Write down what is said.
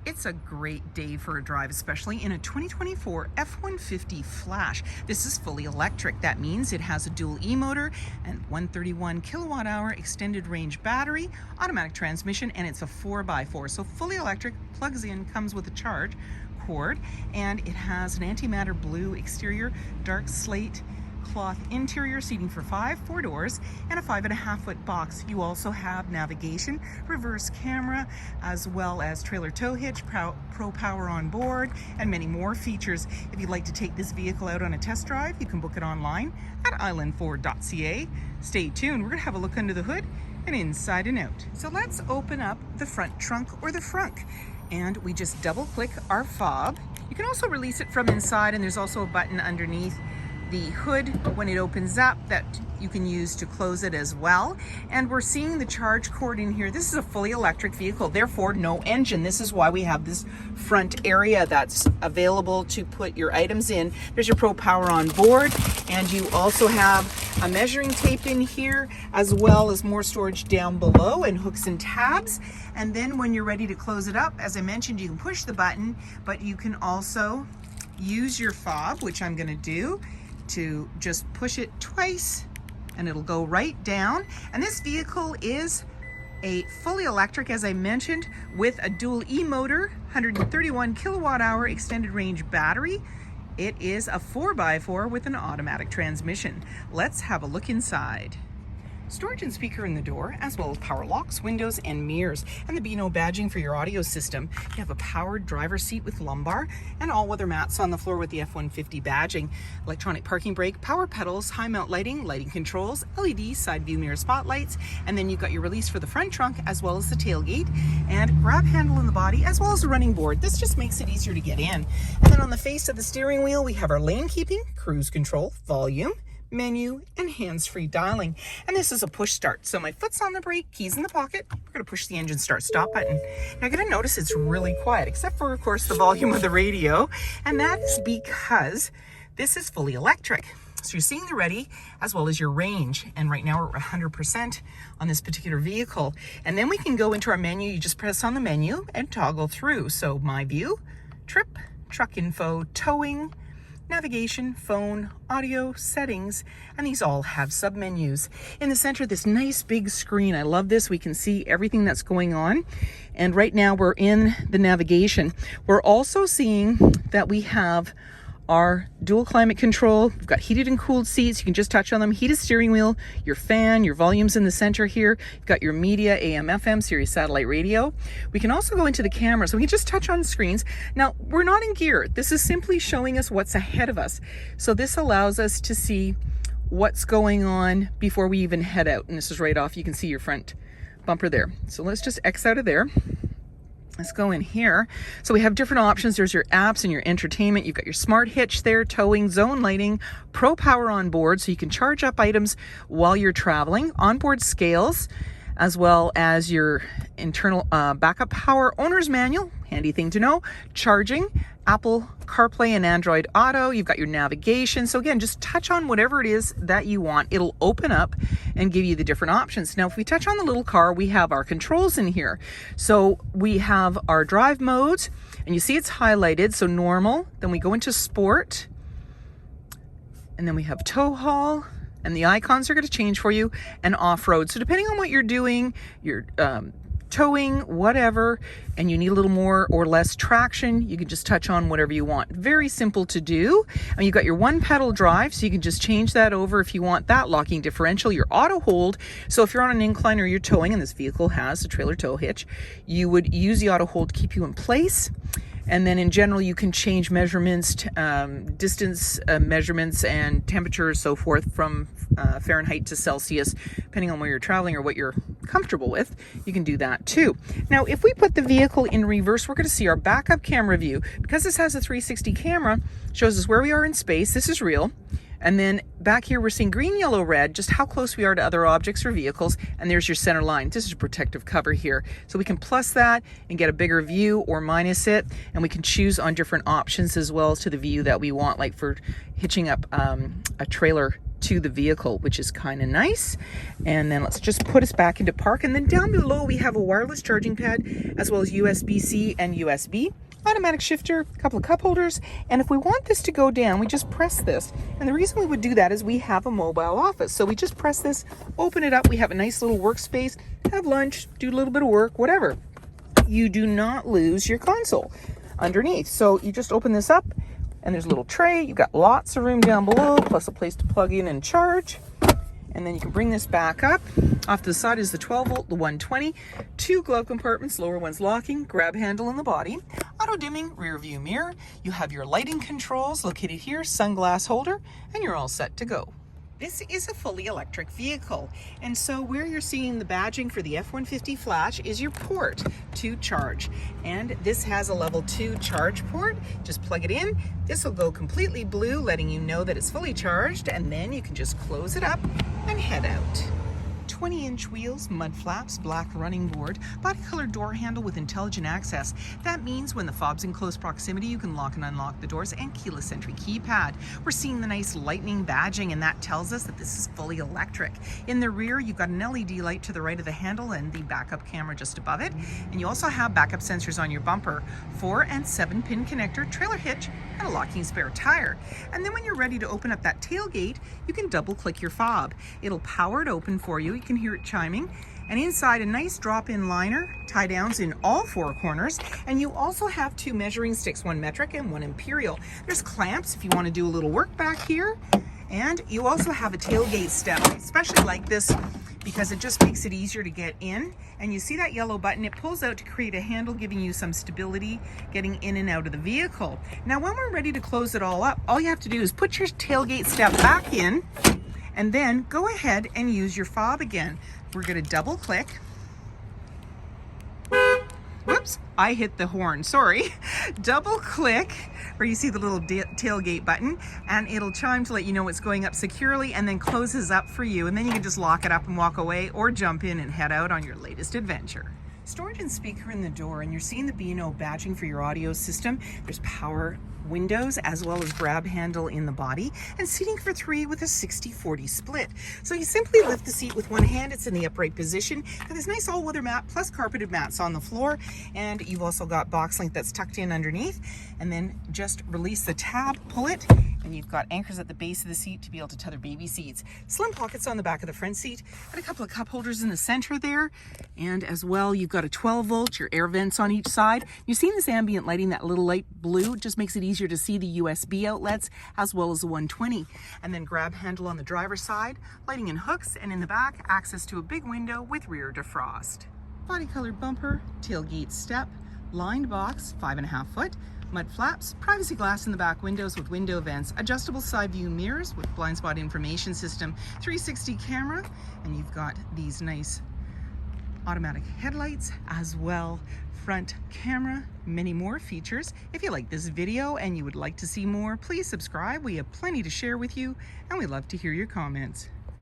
It's a great day for a drive, especially in a 2024 F-150 Flash. This is fully electric. That means it has a dual E-motor and 131 kilowatt-hour extended range battery, automatic transmission, and it's a 4x4. So fully electric, plugs in, comes with a charge cord, and it has an antimatter blue exterior, dark slate cloth interior, seating for 4 doors, and a 5.5-foot box. You also have navigation, reverse camera, as well as trailer tow hitch, pro power on board, and many more features. If you'd like to take this vehicle out on a test drive, you can book it online at islandford.ca. Stay tuned. We're going to have a look under the hood and inside and out. So let's open up the front trunk or the frunk, and we just double click our fob. You can also release it from inside, and there's also a button underneath the hood when it opens up that you can use to close it as well. And we're seeing the charge cord in here. This is a fully electric vehicle, therefore no engine. This is why we have this front area that's available to put your items in. There's your Pro Power on board, and you also have a measuring tape in here, as well as more storage down below and hooks and tabs. And then when you're ready to close it up, as I mentioned, you can push the button, but you can also use your fob, which I'm going to do, to just push it twice and it'll go right down. And this vehicle is a fully electric, as I mentioned, with a dual E-motor, 131 kilowatt-hour extended range battery. It is a 4x4 with an automatic transmission. Let's have a look inside. Storage and speaker in the door, as well as power locks, windows, and mirrors, and the Beano badging for your audio system. You have a powered driver's seat with lumbar and all-weather mats on the floor with the F-150 badging, electronic parking brake, power pedals, high mount lighting, lighting controls, LED side view mirror spotlights, and then you've got your release for the front trunk as well as the tailgate, and grab handle in the body as well as the running board. This just makes it easier to get in. And then on the face of the steering wheel, we have our lane keeping, cruise control, volume, menu, and hands-free dialing. And this is a push start, so my foot's on the brake, keys in the pocket. We're going to push the engine start stop button. Now you're going to notice it's really quiet, except for, of course, the volume of the radio, and that's because this is fully electric. So you're seeing the ready as well as your range, and right now we're at 100% on this particular vehicle. And then we can go into our menu. You just press on the menu and toggle through. So my view, trip, truck info, towing, navigation, phone, audio, settings, and these all have sub-menus. In the center, this nice big screen. I love this. We can see everything that's going on. And right now we're in the navigation. We're also seeing that we have our dual climate control. We've got heated and cooled seats. You can just touch on them. Heated steering wheel, your fan, your volume's in the center here. You've got your media, AM, FM, Sirius satellite radio. We can also go into the camera, so we can just touch on screens. Now, we're not in gear. This is simply showing us what's ahead of us. So this allows us to see what's going on before we even head out. And this is right off. You can see your front bumper there. So let's just X out of there. Let's go in here. So we have different options. There's your apps and your entertainment. You've got your smart hitch there, towing, zone lighting, Pro Power on board, so you can charge up items while you're traveling, onboard scales, as well as your internal backup power, owner's manual, handy thing to know, charging, Apple CarPlay and Android Auto. You've got your navigation. So again, just touch on whatever it is that you want. It'll open up and give you the different options. Now, if we touch on the little car, we have our controls in here. So we have our drive modes, and you see it's highlighted. So normal, then we go into sport, and then we have tow haul, and the icons are going to change for you, and off-road. So depending on what you're doing, you're towing, whatever, and you need a little more or less traction, you can just touch on whatever you want. Very simple to do. And you've got your one pedal drive, so you can just change that over if you want that. Locking differential, your auto hold. So if you're on an incline or you're towing, and this vehicle has a trailer tow hitch, you would use the auto hold to keep you in place. And then in general, you can change measurements, distance measurements, and temperature, so forth, from Fahrenheit to Celsius, depending on where you're traveling or what you're comfortable with. You can do that too. Now, if we put the vehicle in reverse, we're going to see our backup camera view. Because this has a 360 camera, shows us where we are in space. This is real. And then back here, we're seeing green, yellow, red, just how close we are to other objects or vehicles. And there's your center line. This is a protective cover here. So we can plus that and get a bigger view or minus it. And we can choose on different options as well as to the view that we want, like for hitching up a trailer to the vehicle, which is kind of nice. And then let's just put us back into park. And then down below we have a wireless charging pad, as well as USB-C and USB. Automatic shifter, a couple of cup holders, and if we want this to go down, we just press this. And the reason we would do that is we have a mobile office. So we just press this, open it up, we have a nice little workspace, have lunch, do a little bit of work, whatever. You do not lose your console underneath. So you just open this up, and there's a little tray. You've got lots of room down below, plus a place to plug in and charge. And then you can bring this back up. Off to the side is the 12 volt, the 120, 2 glove compartments, lower one's locking, grab handle in the body, auto dimming, rear view mirror. You have your lighting controls located here, sunglass holder, and you're all set to go. This is a fully electric vehicle, and so where you're seeing the badging for the F-150 Flash is your port to charge. And this has a level 2 charge port. Just plug it in. This will go completely blue, letting you know that it's fully charged, and then you can just close it up and head out. 20-inch wheels, mud flaps, black running board, body colored door handle with intelligent access. That means when the fob's in close proximity, you can lock and unlock the doors, and keyless entry keypad. We're seeing the nice lightning badging, and that tells us that this is fully electric. In the rear, you've got an LED light to the right of the handle and the backup camera just above it. And you also have backup sensors on your bumper, 4 and 7 pin connector, trailer hitch, and a locking spare tire. And then when you're ready to open up that tailgate, you can double click your fob. It'll power it open for you. You can hear it chiming. And inside, a nice drop-in liner, tie downs in all 4 corners. And you also have 2 measuring sticks, 1 metric and 1 imperial. There's clamps if you want to do a little work back here. And you also have a tailgate step, especially like this, because it just makes it easier to get in. And you see that yellow button, it pulls out to create a handle, giving you some stability getting in and out of the vehicle. Now when we're ready to close it all up, all you have to do is put your tailgate step back in, and then go ahead and use your fob again. We're going to double click. Whoops, I hit the horn, sorry. Double click where you see the little tailgate button, and it'll chime to let you know it's going up securely, and then closes up for you, and then you can just lock it up and walk away, or jump in and head out on your latest adventure. Storage and speaker in the door, and you're seeing the B&O badging for your audio system. There's power windows as well as grab handle in the body, and seating for 3 with a 60-40 split. So you simply lift the seat with one hand, it's in the upright position. Got this nice all-weather mat plus carpeted mats on the floor, and you've also got box link that's tucked in underneath. And then just release the tab, pull it, and you've got anchors at the base of the seat to be able to tether baby seats. Slim pockets on the back of the front seat, and a couple of cup holders in the center there. And as well, you've got a 12 volt, your air vents on each side. You've seen this ambient lighting, that little light blue, it just makes it easier to see the USB outlets as well as the 120. And then grab handle on the driver's side, lighting and hooks, and in the back, access to a big window with rear defrost. Body colored bumper, tailgate step, lined box, 5.5 foot, mud flaps, privacy glass in the back windows with window vents, adjustable side view mirrors with blind spot information system, 360 camera, and you've got these nice automatic headlights as well, front camera, many more features. If you like this video and you would like to see more, please subscribe. We have plenty to share with you, and we'd love to hear your comments.